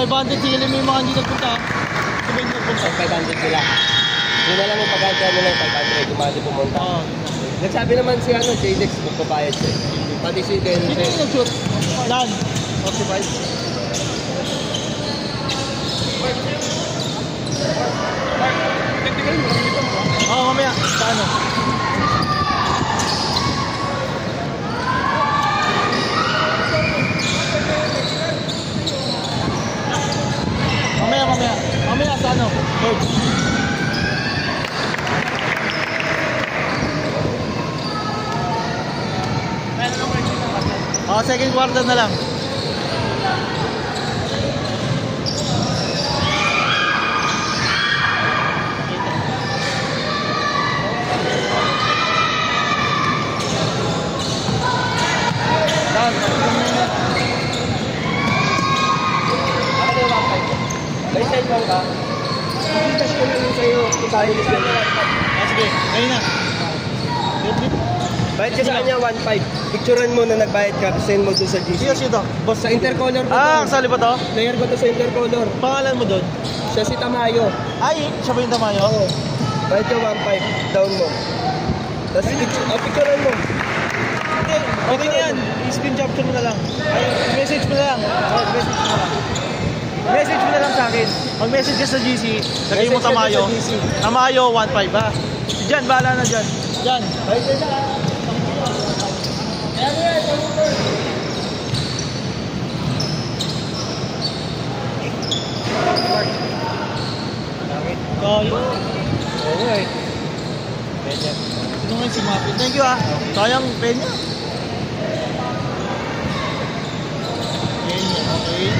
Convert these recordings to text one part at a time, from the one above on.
500 sila mo yung mga hindi nagpunta. Sabi nyo nagpunta. 500 sila. Yun na lang yung pagkakita nila yung 500 kung bakit pumunta. Nagsabi naman si JDEX magpapayad siya. Pati si Del. Sino yung nag-shoot? Lan. 45. Oo, mamaya. Sa ano? Mamaya sa ano? Third. Second quarter na lang. May cellphone ka? Itas ko na yun sa'yo. Tayo ni cellphone. Sige, ngayon na. Bayad ka sa kanya 1.5. Picturean mo na nagbayad ka. Send mo doon sa GC. Sino? Boss sa Intercolor ko. Sali ba to? Player ko to sa Intercolor. Pangalan mo doon? Siya si Tamayo. Ay, siya ba yung Tamayo? Oo. Bayad ka 1.5. Down mo. Tapos picturean mo. Okay na yan. I-screen capture mo na lang. Ay, message mo na lang. Message mo na lang. Message mo na lang sa akin. Mag-message ka sa GC. Lagay mo Tamayo. Tamayo 1.5 ba? Diyan, bahala na dyan. Diyan. Bayad ka siya. Kaya. Oo eh. Sino nga si Mapin? Thank you Sayang penya. Penya, okay.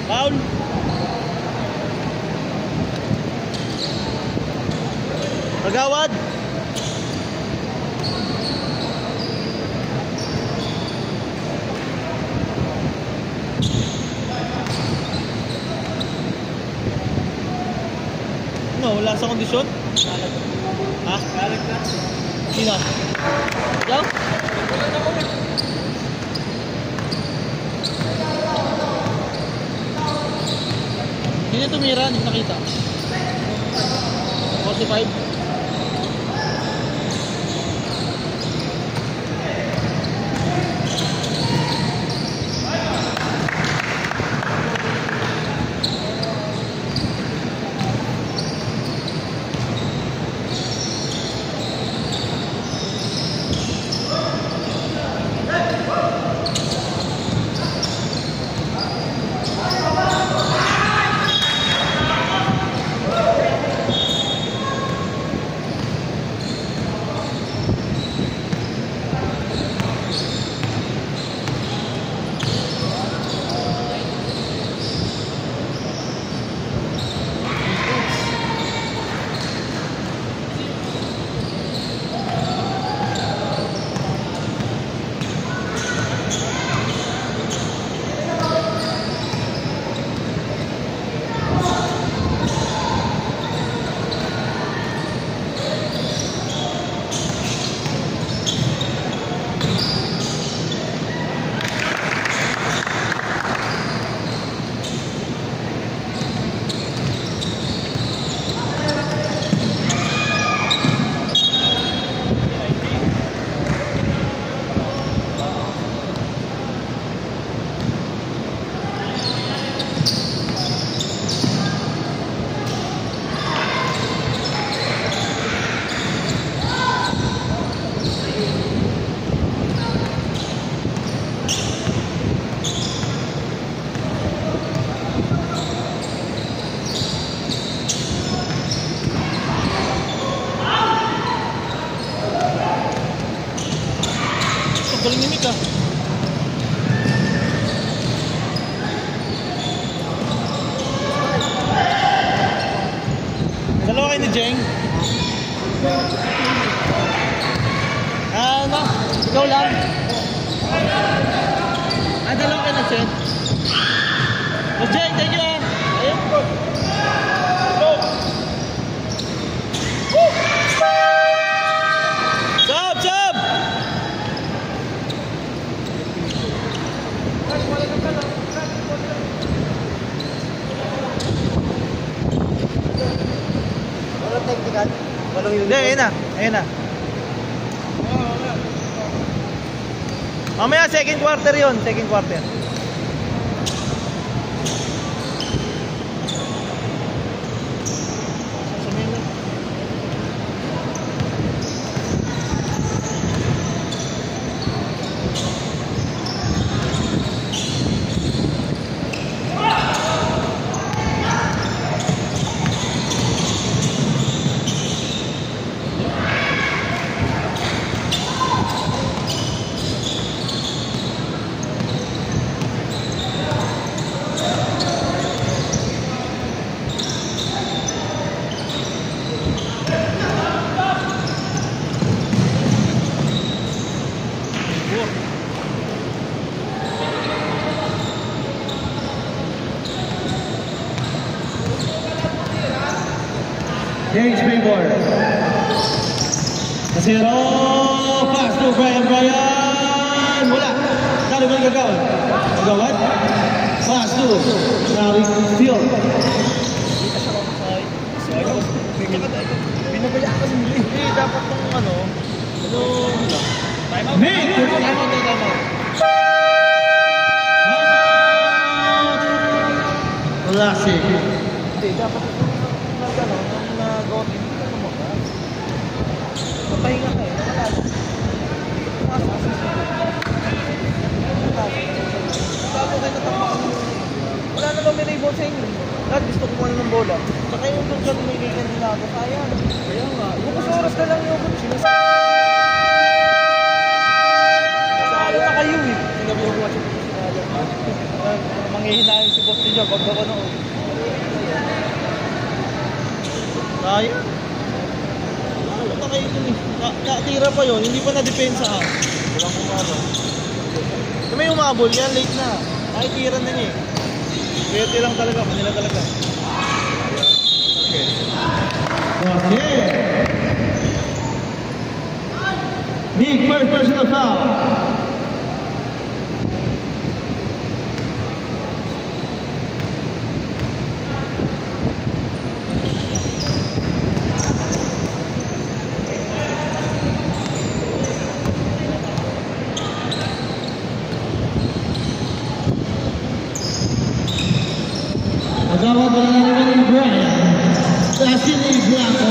Foul. Pagawad. No, wala sa kondisyon. Ha? Sino? Ikaw? Hindi na tumira, hindi nakita. 45. Galing ni Mika. Dalawa kayo ni Jeng. Ikaw lang. Ay, dalawa kayo nag-send. Mas Jay, thank you ah. Ayun. Go. Woo! Sab, sab! Walang technical? Walang Hindi, ayun na. Ayun na. Mamaya second quarter yun. Second quarter. James Paybor. Kasero. Pass to Brian. Wala. Taliban gagawin. Gagawin. Pass to Larry Field. Binabaya ka ng muli. Hindi, dapat ng ano. Nick! Classic. Hindi, dapat nag-go. Hindi ka lumakas. Mapahinga ka eh. Wala naman may rebound sa inyo. Lahat gusto ko kuha ng bola. Saka yung doon ka lumigay ka nila ako. Sayang. Kaya nga. Bukas oras na lang yung Salo na kayo eh. Sinabi ko nga siya kung sinala. Manghihinahin si boss niyo pag ako noon. Sayang. Ano na kayo dun eh. Tira pa yun. Hindi pa na-depensa ka. Walang kumano. Kung may umabol yan, late na. Nakikira na niya eh. Pwede lang talaga, kanila talaga. Okay. Nick, first personal foul. Magawag wala na naman yung Brian. Kasi ni Blanco.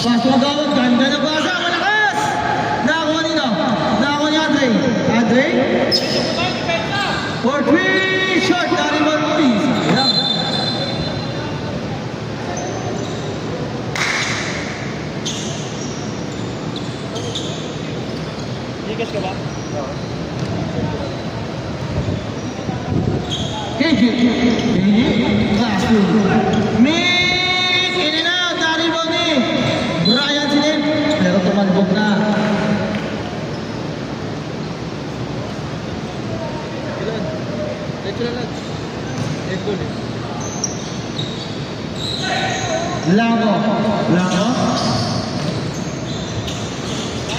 Paso magawag. Ganda na basa. Malakas! Nakakuha nito. Nakakuha ni Andre. For 3 shot. Nariman Ruiz. Ayan. Ligas ka ba? KJ, last move. Mick, in and out, naribol ni Brian Silip, pero tumalbog na. Lango.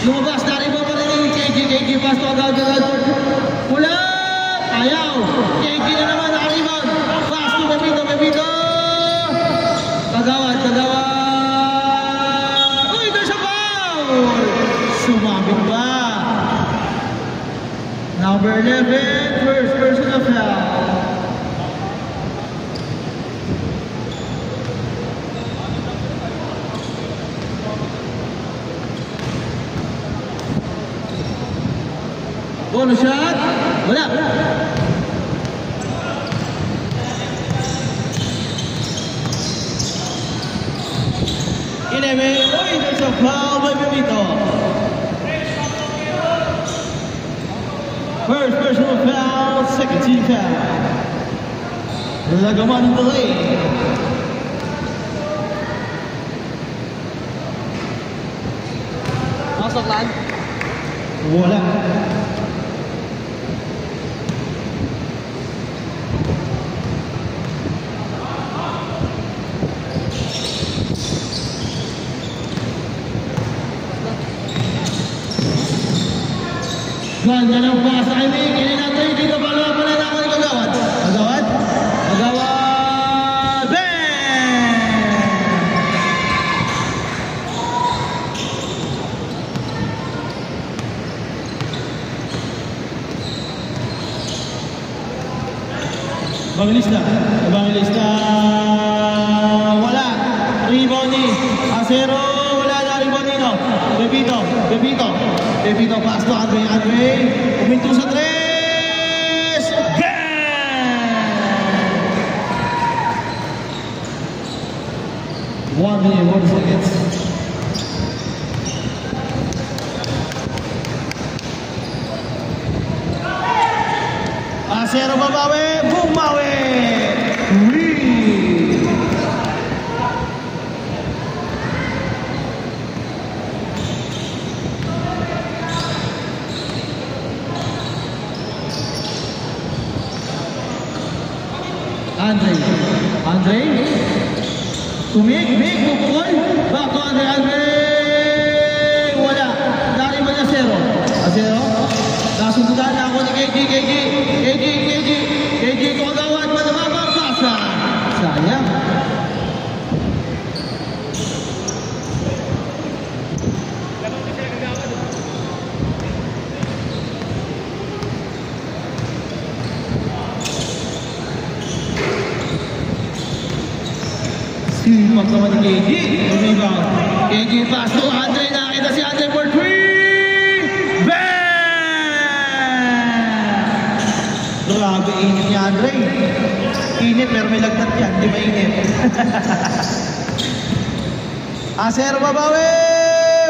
Lumabas, naribol pa rin ni KJ, pass to agad. Pula! Ayaw! KJ na naman, nakaribon! Pass to Pepito! Kagawad! Uy, there's a foul! Sumabit ba? Number 11, first personal foul. Bonus shot. Wala. Ineme. Uy, there's a foul by Pepito. First personal foul, second team foul. Lagaman in the lane. Masok lang. Wala. Ganda ng pasa kay Mick. Hindi natin dito pala na ako ni Kagawad. Kagawad? Kagawad! Bang! Evangelista. Evangelista. Wala. Rebound ni Acero. Wala na rebound ni no. Pepito. Pepito. Pepito pass to Andre. Andre. Uminto sa tres. Bang! 1 minute, 1 seconds. Acero babawi. Bumawi. Andre. Andre. To Mick. Mick. Bukol. Back to Andre. Andre. Wala. Dari ba niya Acero? Acero. Nasundudan na ako ni KG. KG. KG. KG. KG. Kagawad. Manamabang pasa. Sayang. Sipag naman ni KG. Rebound. KG pass to Andre. Nakita si Andre for 3. Bang! Grabe init ni Andre. Init pero may lagtat yan. Di ba init? Acero babawi.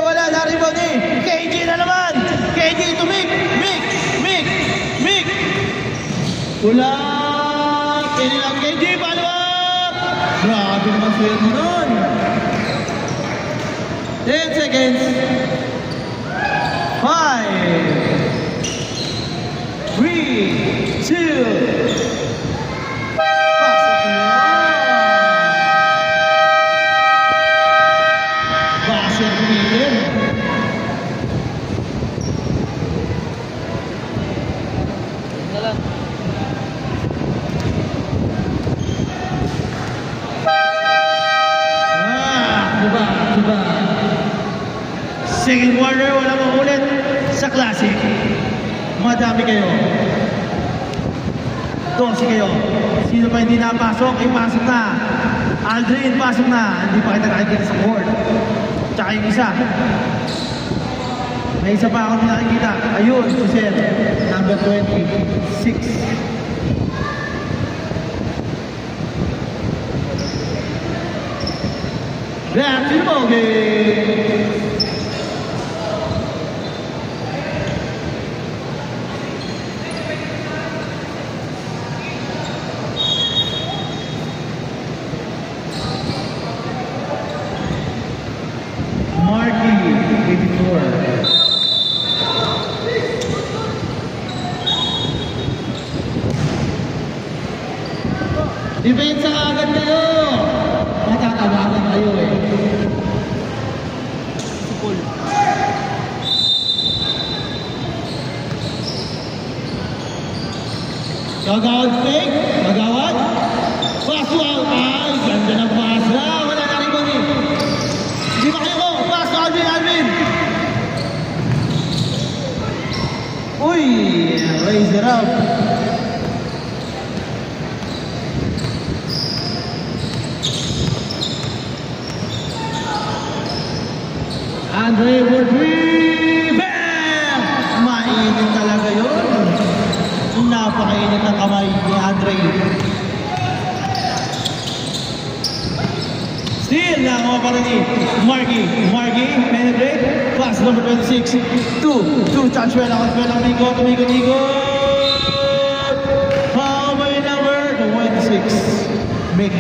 Wala na rebound ni KG na naman. KG to Mick. Mick. Mick. Mick. Wala. Kinilang KG. Palwa. Grabe naman swerte nun. 10 seconds. 5 3 2 pasok na. Basir Miller. Second quarter, wala mong ulit sa Classic. Madami kayo. 12 kayo. Sino pa hindi napasok? Ipasok na. Aldrin, pasok na. Hindi pa kita nakikita sa court. Tsaka yung isa. May isa pa ako nakikita. Ayun, si Sir. Number 26. Back to the ballgame. Depensa agad kayo. Matatawagan kayo eh. Cool. Gagawad fake. Gagawad. Pass out. Ay, ganda ng pasa. Wala na rin kami. Hindi ba kayo? Pass to Alvin. Alvin. Uy. Raise it up. Andre Woodry! Bam! Mainit talaga yun. Napakainit ang kamay ni Andre. Still, nakakuha pa rin ni Margie. Margie, penetrate. Pass number 26. 2. Touch well ako. Ikot. How about your number? 26. Mick.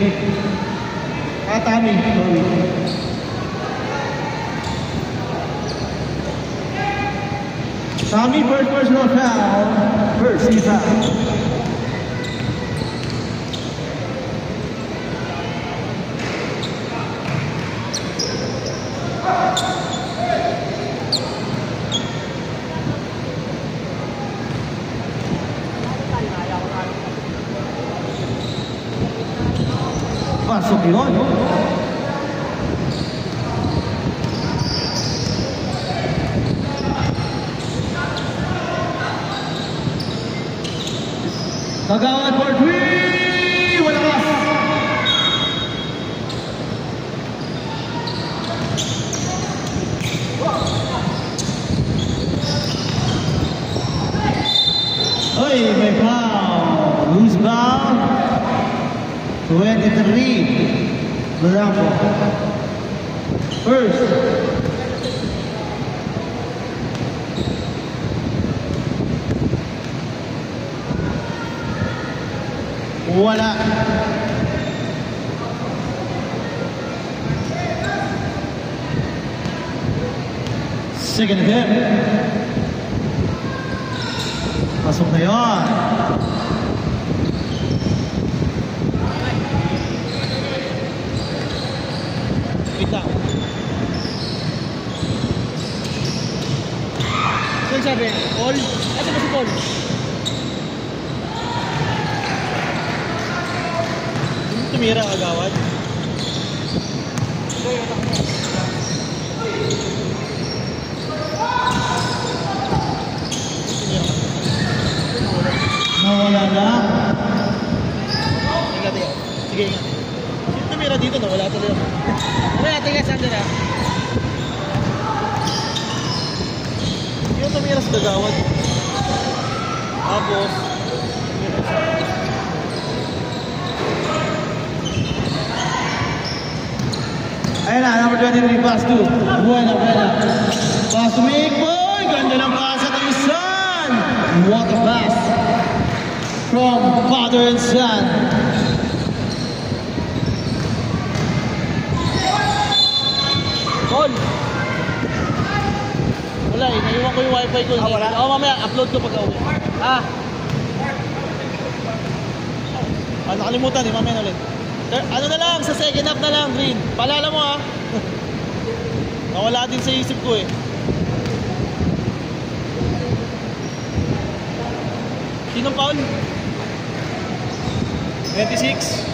Atami. Sorry. Tommy, first personal foul. First team foul. Pasok yun. Kagawad for 3! Malakas! Oy, may foul. Loose ball. 23. Bravo. First. Wala. Second attempt. Pasok na yun. Wait lang. Saan sabi? Paul? Asa ba si Paul? Tumira agawad. Nawala na. Sige nga. Sino tumira dito? Nawala talaga. Wala, tiga saan na? Yung tumira sa agawad. Tapos ayun na, number 23, pass to Buena. Pass to Mick Boy. Ganda ng pass at ang son. What a pass from father and son. Paul. Wala eh, naiwan ko yung wifi ko. Wala? Oo, mamaya, upload ko pag-uwi. Nakalimutan eh, mamaya ulit. Ano na lang, sa second half na lang, Green. Paalala mo ha. Nawala din sa isip ko eh. Sinong foul? 26.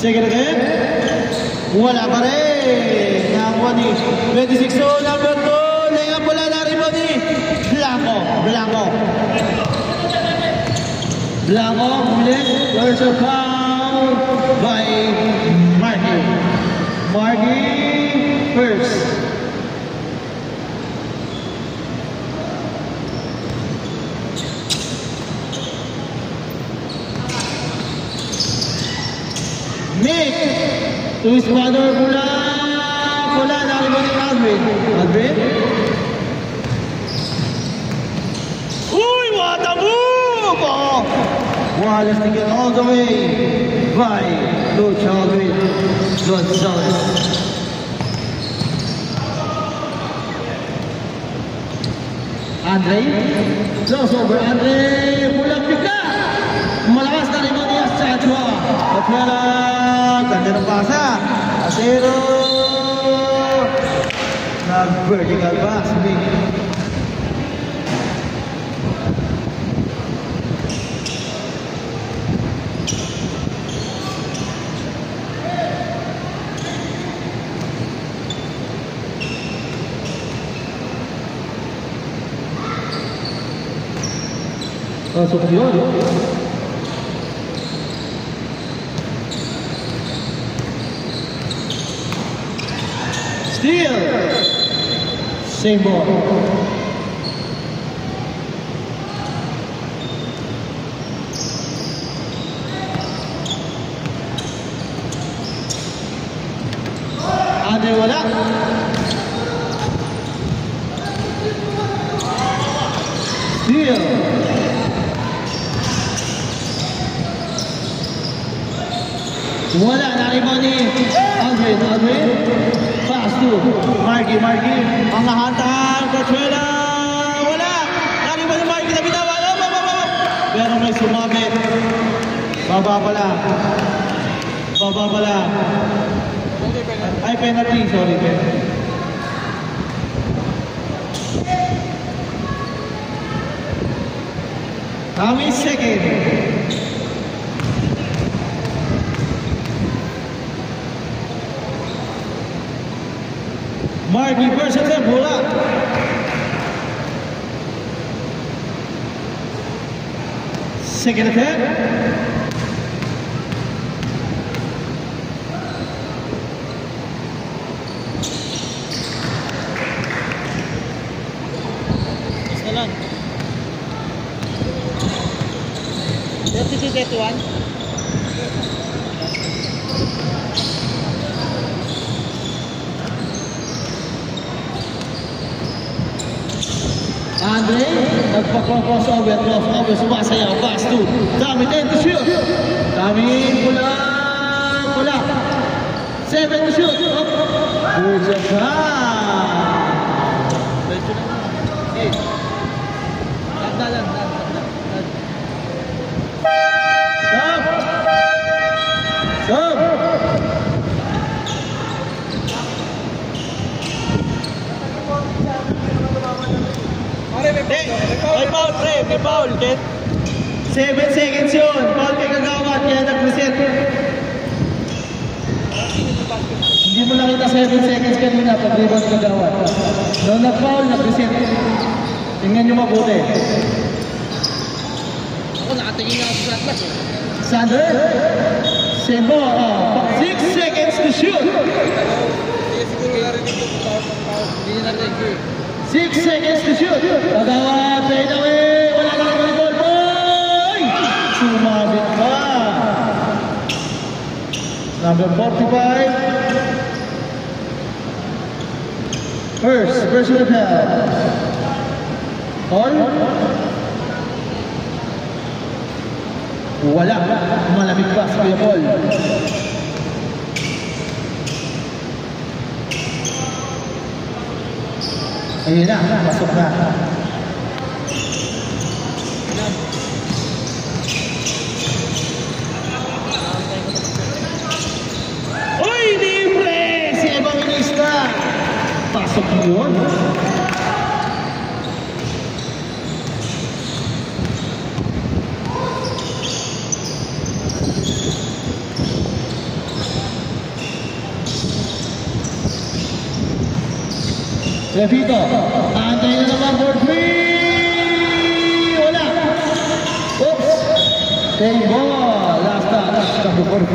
Second attempt. Wala pa rin. Nakakuha ni 26. So, number 2. Layup wala na rin mo ni Blanco, there's a foul by Marky. Marky first. Nick to his mother, Pula, nakalimutin ni Aldrin. Uy, what a move! Oh. Wallace to get all the way by Coach Aldrin Gonzalez. Andre, close over, Andre, pulang bigla. Malakas na rin mo niya sa Chua. Patwala, ganda ng pasa. Asero. Nag-vertical pass, big. Pasok yun. Steal. Same ball. Andre wala. Steal. Wala, naribaw ni Aldrin, pass to Marky, ang nahantang, Coachella, wala! Nari ba yung Marky na binawa? Pero may sumabit. Baba pala. Ay, penalty, sorry, penalty. Tommy second. Marky first attempt, bola. Second attempt. Mas na lang. 32-31. Andre, nagpa-crossover, sumasayaw, pass to Tommy, 10 to shoot. Tommy, pula. 7 to shoot. Good shot. Medyo na. Okay. Dalan. Stop. May foul, Ken. 7 seconds yun. Foul kay Kagawad, kaya nag-reset. Hindi mo nakita 7 seconds kanina pag rebound Kagawad. Noong nag-foul, nag-reset. Tingnan nyo mabuti. Ako, nakatingin ako sa atlas eh. Sander, Sebo, 6 seconds to shoot. Hindi niya narinig ko eh. 6 seconds to shoot. Kagawad, fade away. Wala ka naman ball, boy! Sumabit pa. Number 45. Personal foul. Wala. Malamig pa si Kuya Paul. Ayun na, pasok na. Uy, libre! Si Evangelista. Pasok yun. Repito, antay na naman for 3! Wala! Oops! Take ball! Last touch, number 44.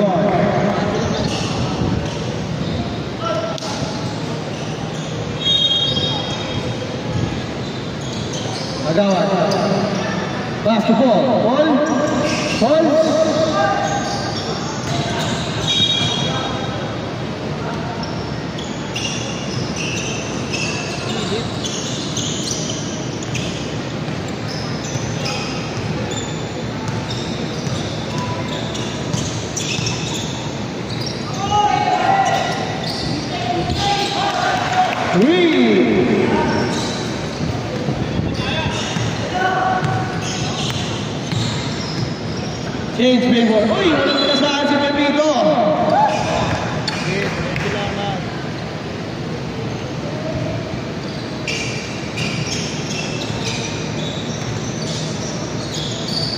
Agawad. Pass to Paul. Paul. Change favor. Uy, walang pinasaan si Pepito.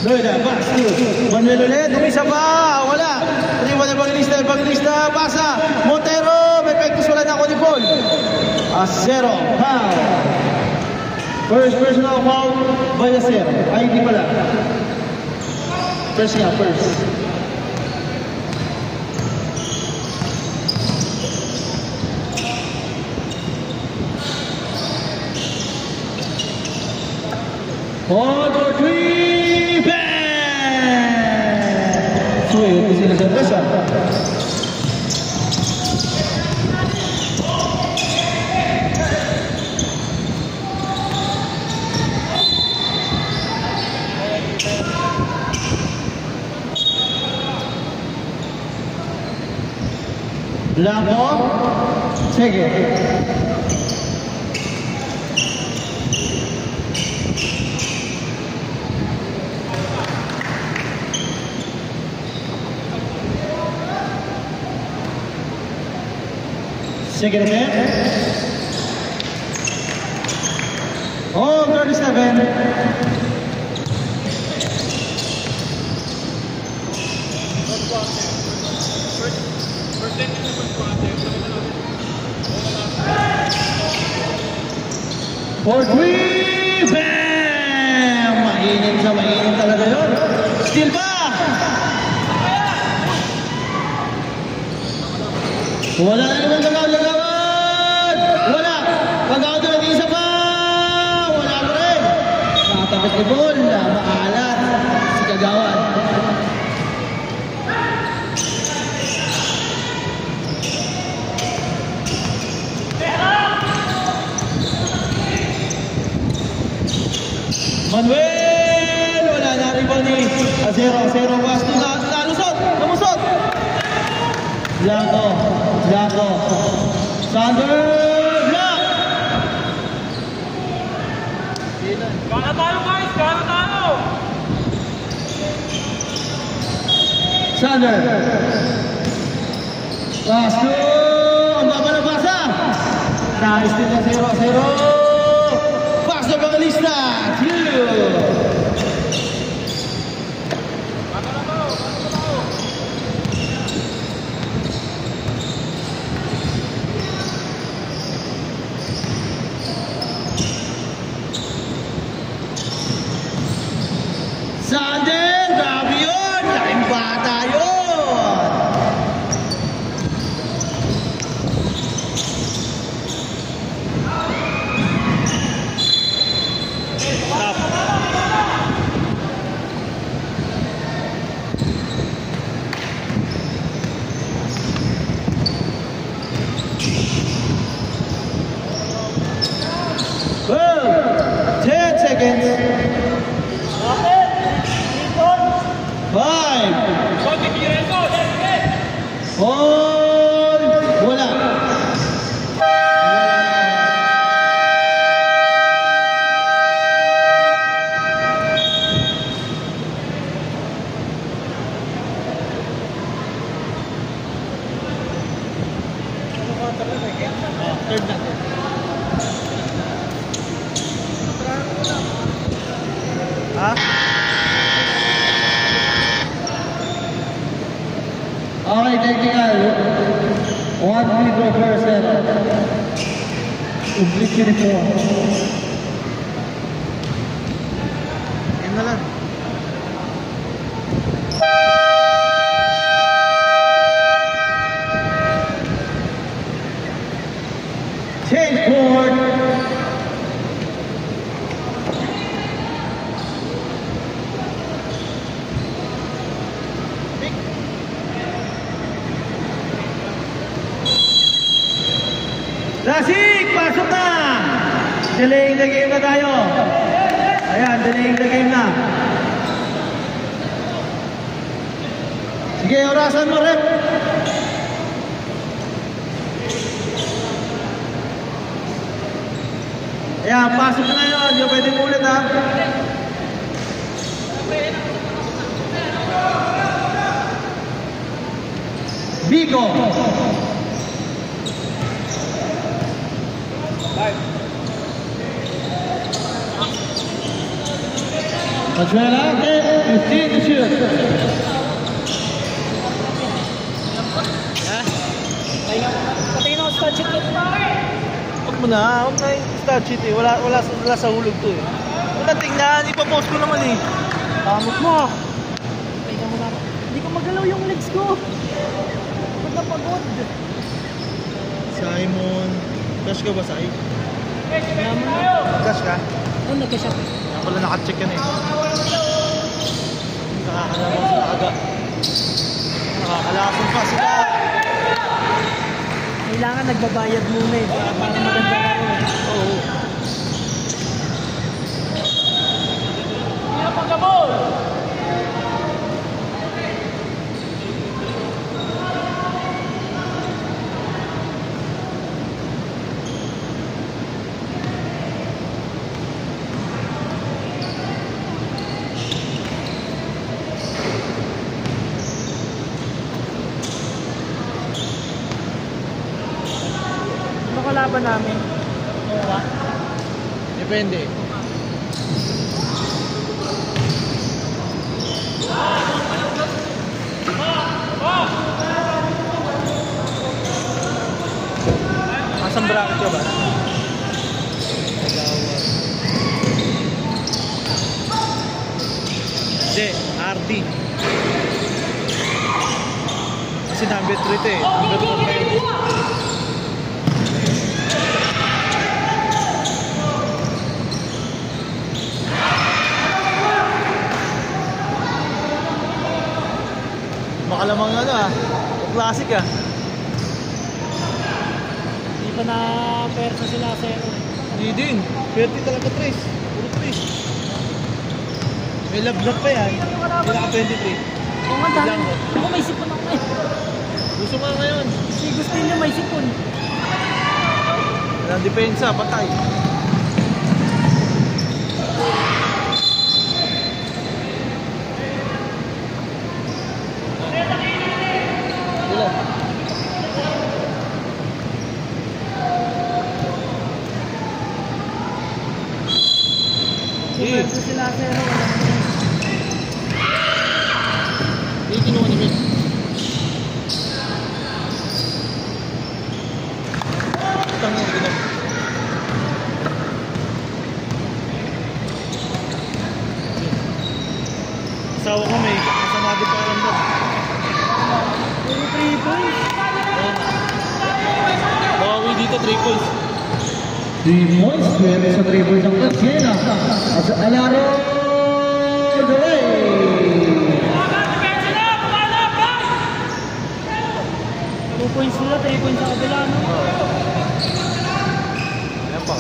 Loida, pass to Manuel ulit. Umisa pa. Wala. 3-1 Evangelista. Pasa. Montero. May pektos wala na ako ni Paul. 0. Foul. First personal foul. Bayaser. Ay, hindi pala. First. 4-3, bang! Sweet, di sila sa presa. Blanco. Sige. Second attempt. Oh, 37. For three, bam! Mainit sa mainit talaga yun. Still ba? Wala na naman lagaw-lagawan! Wala! Pag-out na isa pa! Wala pa rin! Nakatapos ni Bol na maalat si Kagawan. Manuel! Wala na rebound ni 0-0 Wasto. Nalusot! Namusot! Blanco! Blanco! Sander! Black! Gana tayo guys! Gana tayo! Sander! Wasto! Ang baba na basa! Nice din na 0-0! Wasto Evangelista! Sander! Grabe yun! Laking bata yun! Boom! 10 seconds. 5. Hold. Wala. Third na. Ha? Okay, technical. 1 free throw per set. Oblique uniform. Yan na lang. Change board. Lasik, pasok na! Delaying the game na tayo. Ayan, delaying the game na. Sige, orasan mo, rep. Ayan, pasok na yun. Yung pwedeng ulit, ha? Vico. Majuela, 15 to shoot. Patingin ako stat sheet ko. Huwag mo na yung stat sheet eh. Wala sa hulog to eh. Wala tingnan, ipapost ko naman eh. Tamot mo. Tingnan mo na. Hindi ko magalaw yung legs ko. Pagod na pagod. Simon. Cash ka ba, Sai? Cash ka? Oo, nag-cash ako. Wala naka-check yan eh. Nakakalaman sila aga. Nakakalaman pa sila. Kailangan nagbabayad muna eh. Para maganda ako eh. Oo. Hindi pagkabol! kalaban namin? Oo. Depende. Asang bracket ka ba? Hindi, RD. Kasi number 3 ito eh. Number 4 pa yun. Makalamang ano ah. Classic ah. Hindi pa na persa sila sa ano. Hindi din. 30 talaga 3. Puro 3. May love pa yan. Pinaka 23. Oo nga, dami. Ako may sipon ako eh. Gusto nga ngayon. Si gusto niya may sipon. Walang depensa, patay. Persa sila sa ano. Hindi kinuha namin. Utang yung ginam. Asawa ko may kasama din pa alam doon. Puro 3 points. Bawawi dito 3 points. 3 points, pwede sa 3 points ang Siena. As Alaro Delay. 2 points sila, 3 points sa kabila, no? Ayan pa.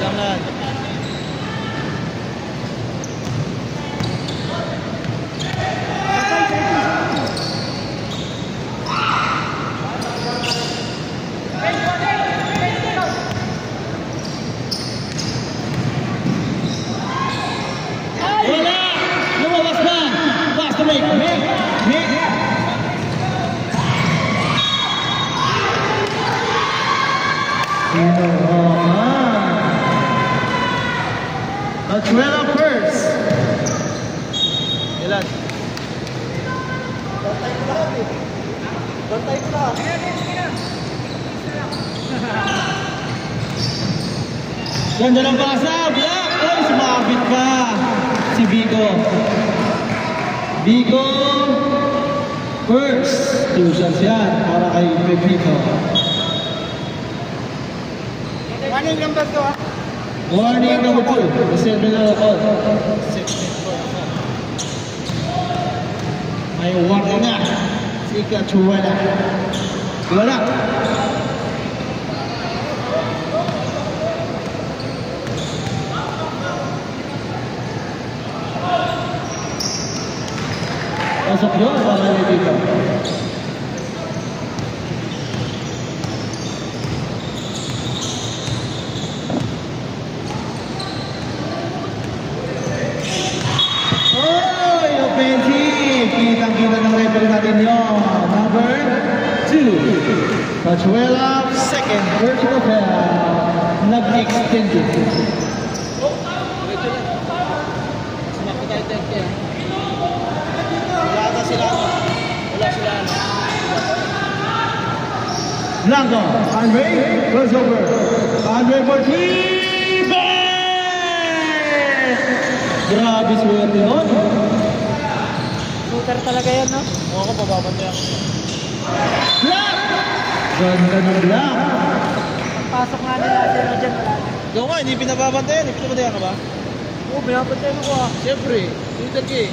Kailangan. Wala! Lumabas na! Pass to make! Make! Achuela first. Ilan? Bantay ko lang. Ganda ng pasa! Black! Ay, sumabit pa! Si Vigo. Vigo first. 2 shots yan para kay Pepito. Ano yung number to, ah? Warning number 2. Reserve na ako. May warning na. Si Kachuela. Wala. Pasok yun para dito. Oy, offensive! Kitang-kita ng referee natin yun. Number 2. Cachuela, second. Personal foul. Nag-extended. Wala sila. Blanco, Andre, crossover. Andre for 3. Bang! Grabe swerte nun. Shooter talaga yan, no? Oo ko, pababantay ako. Black! Ganda ng Black. Pagpasok nga nila, zero dyan, wala na. Ikaw nga, hindi pinababantayan. Hindi pinabantayan ka ba? Oo, binabantayan ako, ah. Siyempre, leader ka eh.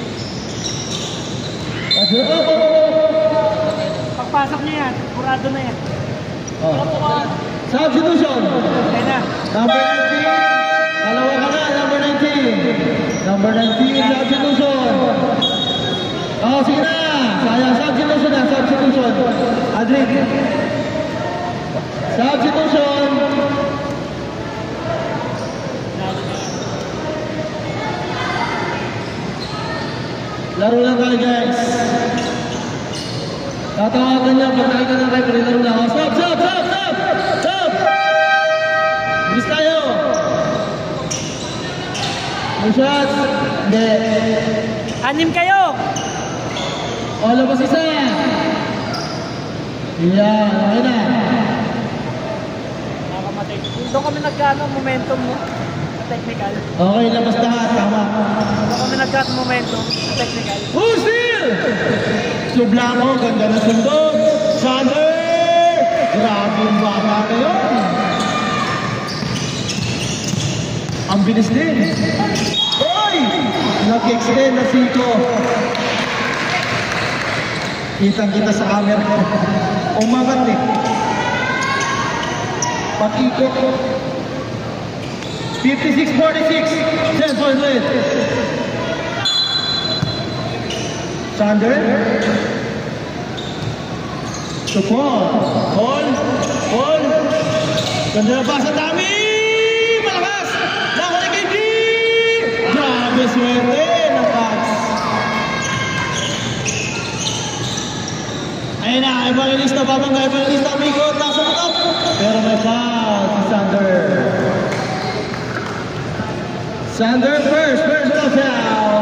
Pagpasok niya yan, kurado na yan. Substitution. Kaya na. Number 19. Dalawa ka na, number 19. Number 19, substitution. Oh, sige na. Sayang, substitution na, substitution. Adric. Substitution. Laro lang tayo guys. Tatawagan niya pag nakita ng referee, laro lang. Stop! Stop! Stop! Stop! Stop! Bilis tayo. May shots. Hindi. 6 kayo! O, labas isa. Yan, okay na. Nakamatay. Doon kami nagkano momentum mo. Technical. Okay, labas lahat. Tama. Doon kami nagkano momentum. Technical. Who's here? Sublamo, ganda na sundot. Sander! Grabe yung bata na yun. Ang bilis din. Oy! Nag-extend na siko. Kitang-kita sa camera. Umangat eh. Patikot. 56-46. 10 points lead. Sander. To Paul. Paul. Ganda na pa sa dami. Malakas. Nako ni KG. Grabe swerte ng Bucks. Ayun na, evangelista, babangga, evangelista, umikot, nasa top. Pero may foul si Sander. Sander first foul.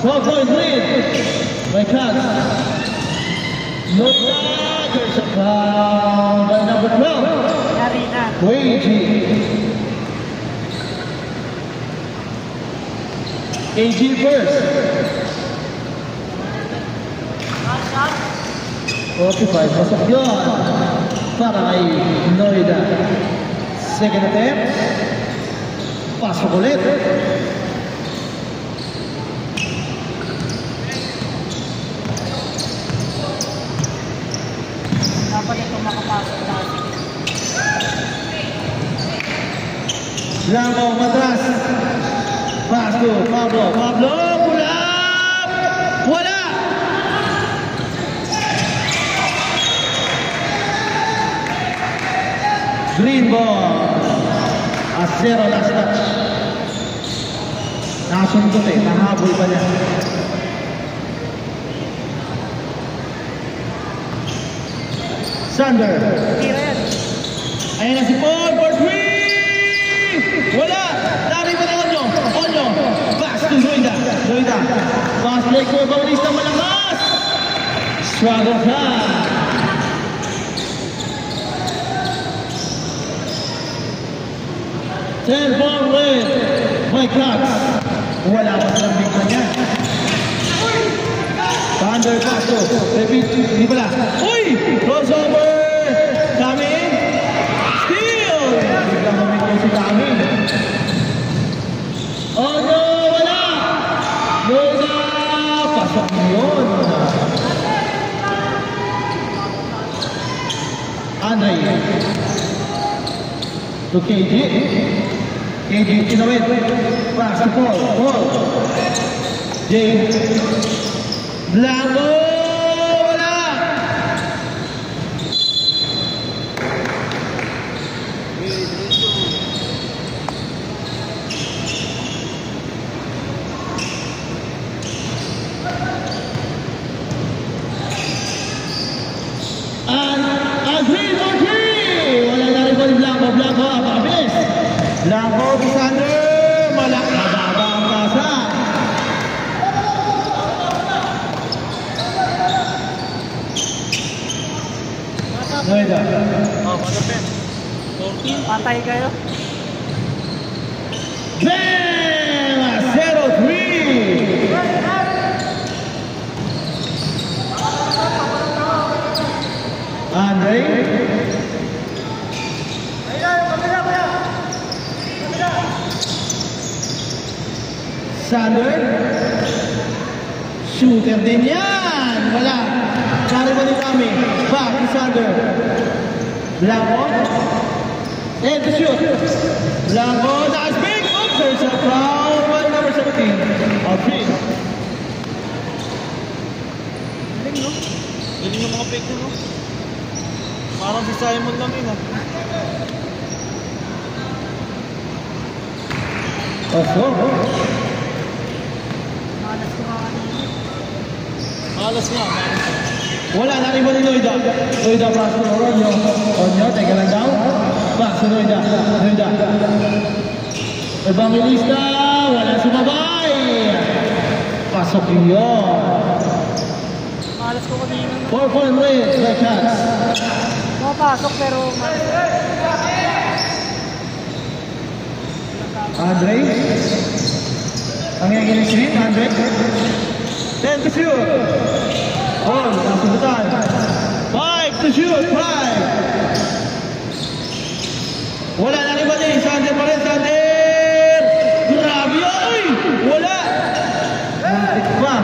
12 points lead. By Cubs. No there's a foul by number 12. Narina. AG first. 45, pasok yun. Para kay Noida. Second attempt. Pasok ulit. Dapat ito makapasok natin. Lambo, matras. Pass to Pablo. Pablo, pull up! Wala! Green ball. A zero last touch. Nakasundot eh. Nahabol pa niya. Sander. Tira yan. Ayan na si Paul for 3! Wala! Lari pa ni Onyo. Pass to Zoida. Pass play ko. Bautista malakas. Struggle ka. Ball with my Cubs. Wala pa silang bigman niya. Sander Paso. Di pala. Uy! Crossover! Coming. Steal! Biglang mamigay si Coming. Oh no! Wala! Loda! Pasok mo yun. Andre. To KG. KG kinawin. Pass to Paul. Jay. Blanco! Wala! And 3 for 3! Wala na rin po ni Blanco. Apakabilis. Blanco, Sander. Mababa ang pasa. Noida. Matapin. 14. Patay kayo. Bam! 0-3! Andre. Sander. Shooter din yan! Wala. Kari ba din kami? Back to Sander. Blanco. And to shoot. Blanco. Nice big. Oops, there's a foul by number 17. Alfred. Galing no? Galing ng mga fake no? Parang si Simon lang yun ah. Malas ko nga kanina. Malas nga. Wala na rin ba ni Noida? Noida pass to Onyo. Onyo, teka lang daw. Pass to Noida. Noida. Evangelista, wala sumabay. Pasok yun. Malas ko kanina. 4-point lead, right shots. Mapasok pero malas. Andre. Ang yung stream, Andre. 10 to shoot. On, nasubutan. 5 to shoot, 5. Wala na rin ba din? Sander pa rin, Sander! Grabe, ay! Wala! Muntik pa.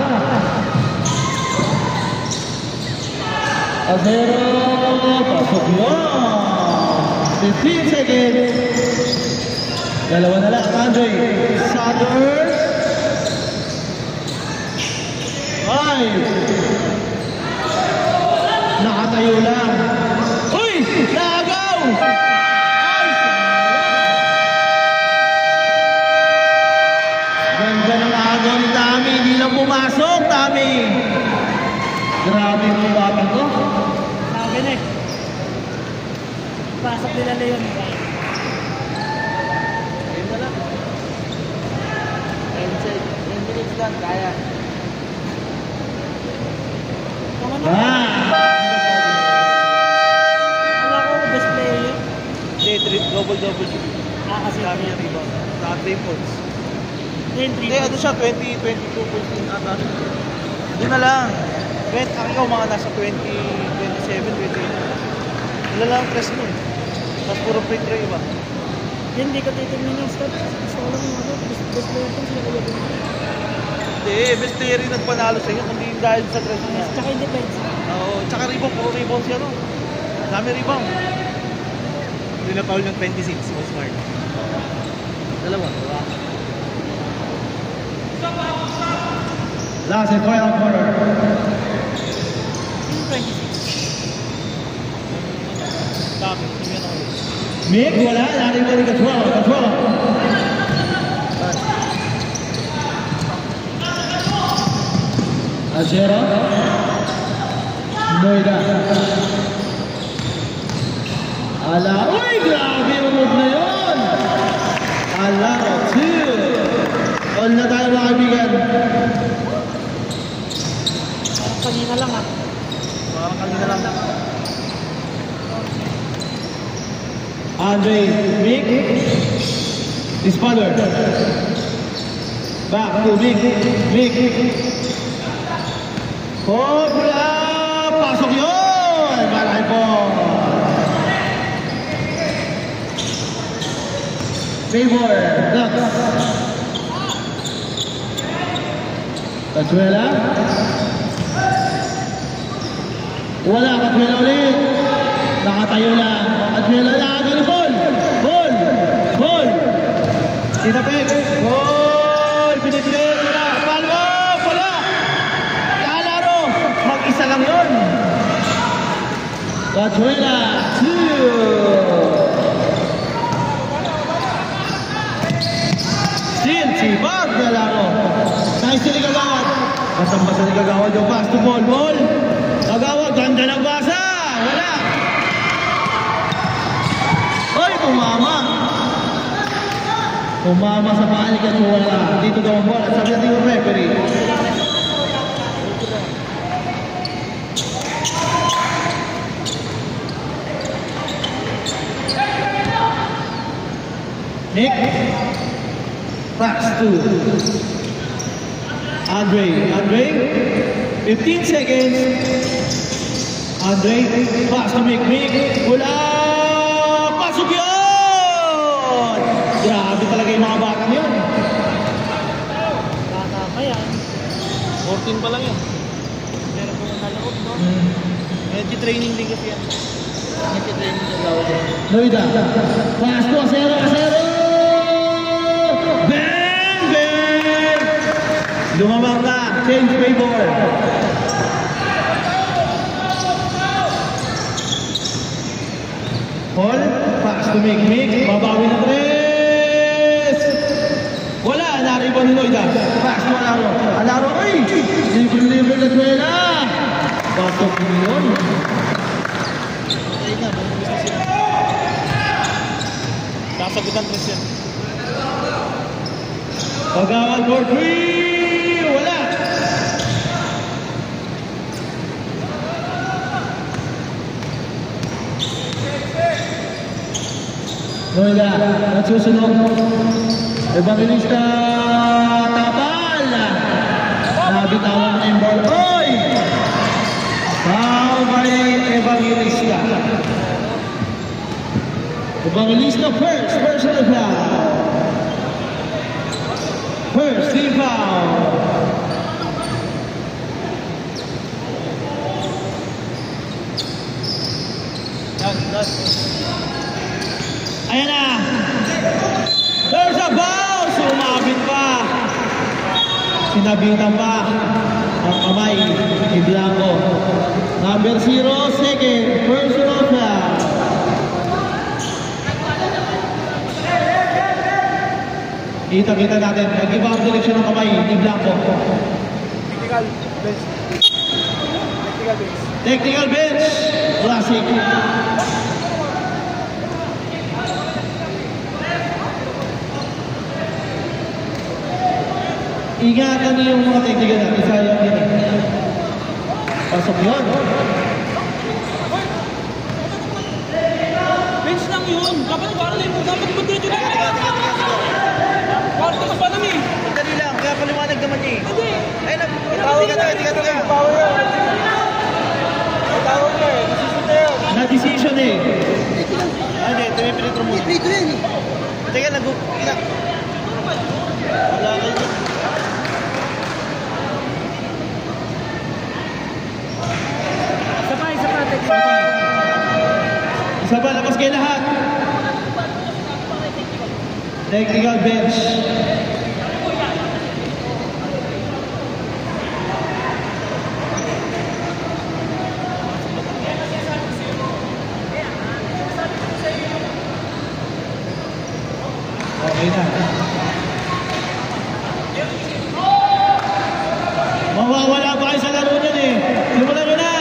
Azero, pasok yun. 15 seconds. Dalawa na lang, Andre. Sander. 5. Nakatayo lang. Uy! Nagaw! Ganda ng agaw ni Tami. Hindi lang pumasok, Tami. Grabe yung bata ko. Sabi na eh. Pasok nila Leon. Game na lang. 10 minutes lang, kaya. Tama na. Ah! Wala ko best player yun. Hindi, double-double shoot. Kasi Dami niya rebound. Saka 3 points. Then, 3 Hindi, ano siya, 22 points din ata. Doon na lang. Ikaw mga nasa 20, 27, 28. Wala lang ang press mo eh. Tapos puro free throw iba. Yan, hindi ko titignan yung stats. Gusto ko lang yung ano, best player ko sila kaya din. Hindi, best player yung nagpanalo sa inyo, kundi dahil sa press niya. Tsaka yung defense. Oo, tsaka rebound, puro rebound siya no. Dami rebound. Hindi na foul ng 26, so smart. Dalawa. Last and final quarter. Yung 26. Dami, tingnan ako. Mick, wala. Lari mo rin Gatwal. Azera. Noida. Ala. Uy, grabe yung move na yun. Ala, 2. All na tayo mga kaibigan. Parang kanina lang ah. Parang kanina lang. Andre, Mick. His father. Back to Mick. Mick. Oh, pula! Pasok yun! Malaki po! Favor, Ducks. Katuela. Wala, Katuela ulit. Nakatayo lang. Katuela lang. Ball! Ball! Ball! Tinapik. Ball! Pinipilip. Wala. Palmo! Wala! Kalaro! Mag-isa lang yun. Katuela. 2! Si Bag na laro. Nice si Ligagawad. Basang-basa ni Ligagawad yung pass to ball. Ball. Ligagawad, ganda ng basa. Wala. Oy, tumama. Tumama sa paa ni Katuela. Dito daw ang bola. Sabi natin yung referee. Nick. Pass to Andre. Andre, 15 seconds. Andre, pass to Mick. Wala! Pasok yun! Grabe talaga yung mga batang yun. Bata pa yan. 14 pa lang yan. Meron po yung naloob, no? Medyo training din kasi yan. Medyo training din daw. Noida, pass to Acero. Bang! Bang! Lumamang na. Change Favor. Paul, pass to Mick. Babawi na 3. Wala, nariba ni Lloyd. Pass to Alaro. Alaro, ay! Libre na Tuela. Batok yun. Ayun na, business yan. Kasagutan tres yan. Pagawal for 3. Wala. Noida, nagsusunod. Evangelista Tapal. Nabitawan na yung ball. Oy! Foul by Evangelista. Evangelista first personal foul. First team foul. Ayan na. There's a foul. Sumabit pa. Sinabitan pa ang kamay ni Blanco. Number 0, second personal foul. Kita natin. Nag-iba ang direksyon ng kamay ni Blanco. Technical bench. Technical bench. Classic. Ingatan niyo yung mga technical natin. Sayang din. Pasok yun. Bench lang yun. Dapat mag-diretso na. Parang mas panami. Madali lang, kaya paliwanag naman niya eh. Hindi. Ayun na, tiga. Power yan. Tawag na eh, decision na yun. Na-decision eh. Hindi, pinitro mo. Dito yan eh. Teka, wala kayo dyan. Isa pa, labas kayo lahat. Technical bench. Okay na. Mawawala pa kayo sa laro dyan eh. Simulan nyo na.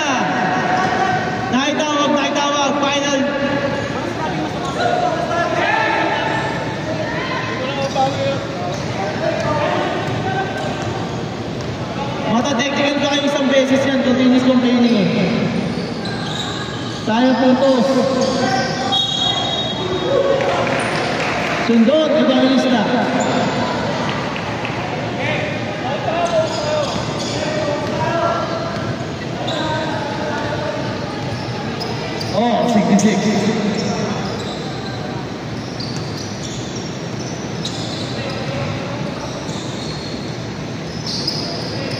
Nakitawag. Final. Mata-technical ka kayo isang beses yan. Continuous complaining eh. Sayang puntos. Sundot, Evangelista. Oh, 66.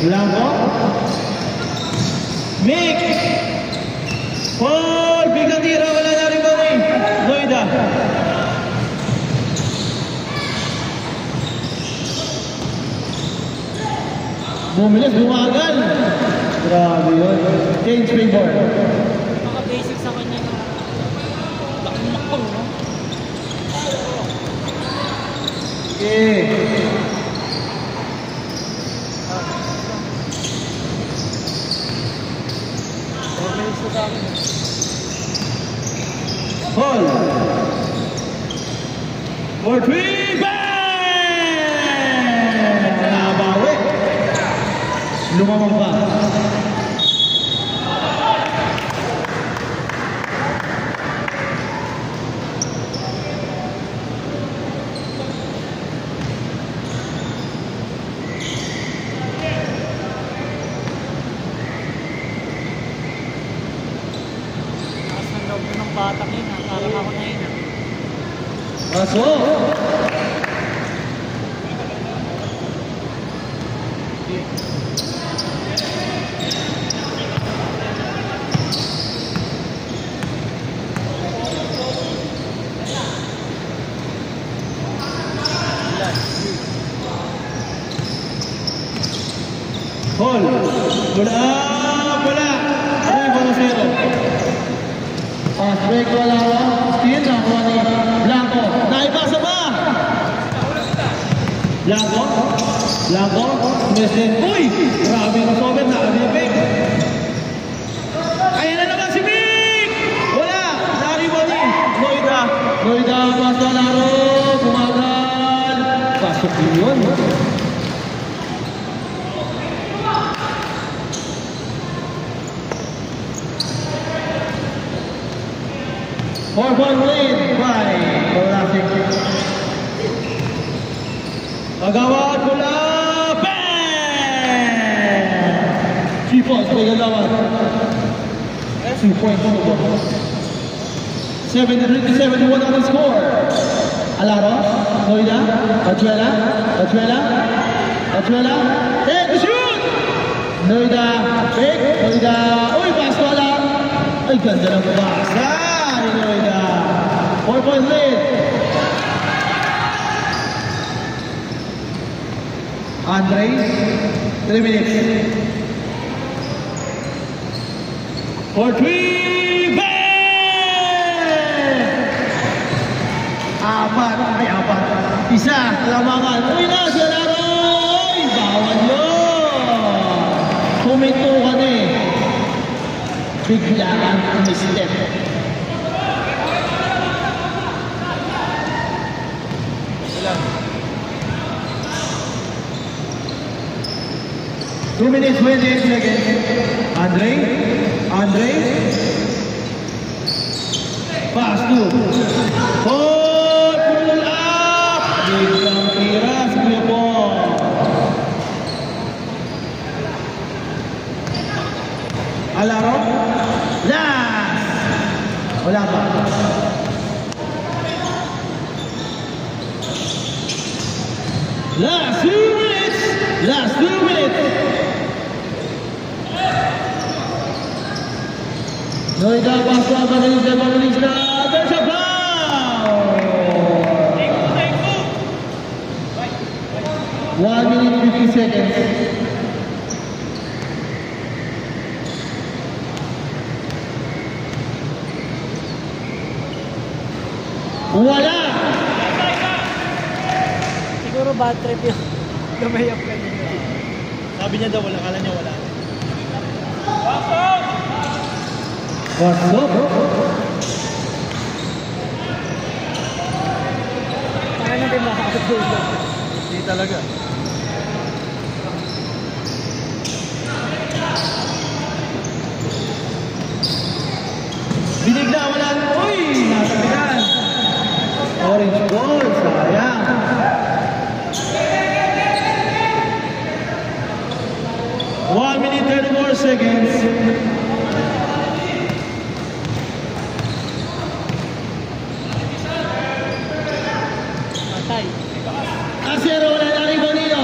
Blanco. Mick. Paul, biglang tira. Wala na rin ba rin? Lloyda. Bumilis, bumagal. Grabe yun. Change springboard. Basic sa kanya yung laking makpang, no? Okay. Paul. For 3, bang! Nabawi. Lumamang pa. Batak yun, parang ako na yun. Pasok! Paul! Wala! 3-0. Pass break, wala. Blanco. Blanco. Mesden. Uy! Grabe yung sober na. Ano yung pick? Ayan na naman si Vic! Wala! Naribon ni Loida. Loida, basta laro. Bumagal. Pasok yun. Four-point lead by Classic. Agawad bola, bang! 3 points by Agawad. 2 points. 73-71 on the score. Alaro, Loida, Achuela, take the shoot! Loida, big, Loida, uy, pass wala. Ay, ganda ng basa. 4-point lead. Andre, 3 minutes. For 3, bang! Apat. Isa, lamangan. Uy na, si Alaro! Uy, bawal yun! Kumito ka na eh. Biglaan umistep. Ilan? 2 minutes, 28 seconds. Andre. Pass to. Pull up. Biglang tiras, Kuya Paul. Alaro. Last. Wala pa. Last 2 minutes. Loida paswa Evangelista. There's a foul. 1 minute 50 seconds. Wala. Siguro bad trip yun. Lumayap ka din. Sabi niya daw, wala. Kala niya wala. What's up? Kaya natin makakatulog. Hindi talaga. Binigla, wala. Uy! Nasabihan. Orange ball. Sayang. 1 minute 34 seconds. Patay. Asero wala na rin Bonino.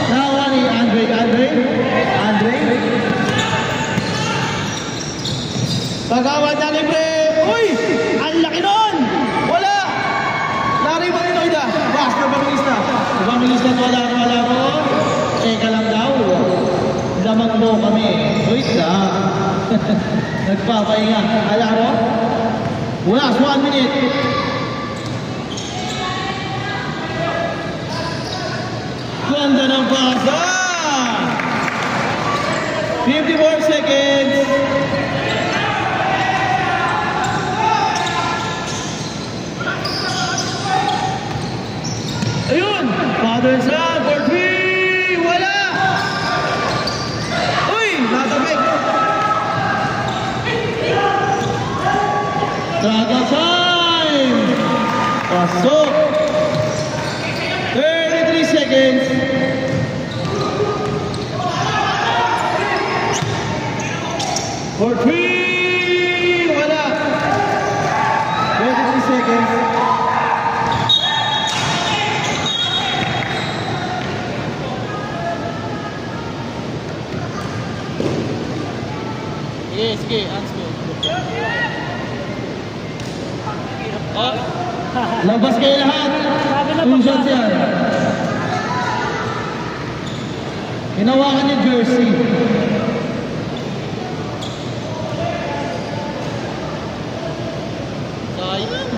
Nawa ni Andre. Pagawad na libre. Uy! Ang laki nun! Wala! Lari Bonino ida. Basta Evangelista wala ro. Teka lang daw. Lamang mo kami. Wait lang. Nagpapahinga. Alaro? Last 1 minute. Ganda ng pasa! 54 seconds. Ayun! Father Sam for 3! Wala! Uy! Natabig! Traga time! Pasok! 33 seconds. For 3! Wala! 23 seconds. Sige, hands go. Oh, Labas kayo lahat. Sabi na 2 shots yan. Hinawakan niya jersey. sayang.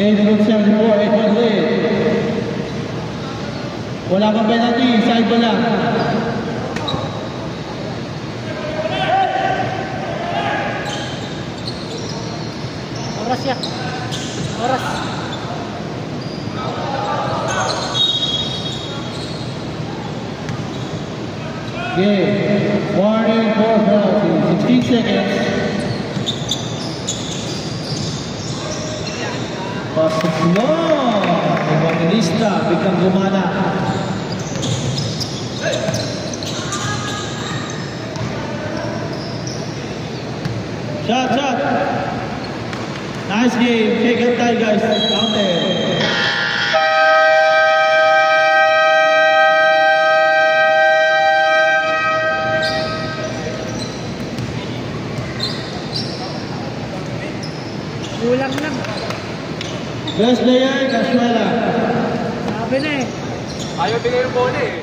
Okay, number 74, 8-1 lead. Wala kang penalty, side ball lang. Oras ya. Oras. Game. Warning for penalty. 16 seconds. Pasok lang. Evangelista, biglang gumana. Shot. Nice game. Take your time, guys. Counter. Kulang lang. Best player, Casuela. Sabi na eh. Ayaw bigay yung bola eh.